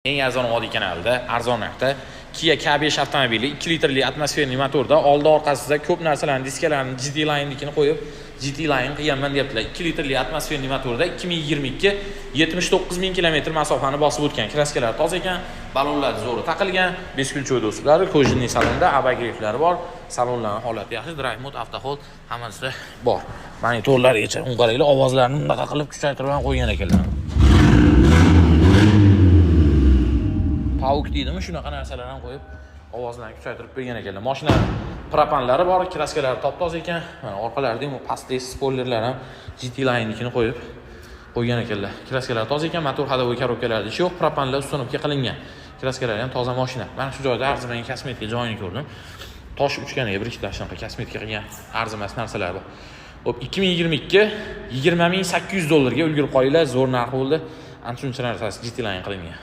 Eng arzon oddiy kanalda arzon narxda Kia K5 avtomobili 2 litrli atmosferli motorda oldi orqasida ko'p narsalarni diskalarni GT Line'nikini qo'yib GT Line qilganman deyaptilar. 2 litrli atmosferli motorda 2022 79 ming kilometr masofani bosib o'tgan. Kraskalar toza ekan, balonlar zo'ri taqilgan, 5 kulchoyda usullari, kojinli salonda abagiriflari bor. Salonlarning holati yaxshi, drive mode, avto hold hammasida bor. Monitorlargacha qaranglar, ovozlarni bunaqa qilib kuchaytirib ham qo'ygan ekanlar. Pauk deydimi, shunaqa narsalar ham qo'yib ovozlarni kuchaytirib bergan ekanlar. Mashina propanlari bor, kraskalari top-toza ekan. Mana orqalarida ham pastli spoilerlar ham GT Line'nikini qo'yib qo'ygan ekanlar. Kraskalar toza ekan, motor hadovoy korobkalarida ish yo'q, propanlar ustunovka qilingan. Kraskalar ham toza mashina. Mana shu joyda arzimagan kosmetika joyini ko'rdim. Tosh uchganiga bir ikkita shunaqa kosmetika qilgan arzimas narsalar bor. Hop, 2022 $20,800 ga ulgurib qolinglar, zo'r narx bo'ldi. Ana shuncha narsasi GT Line qilingan.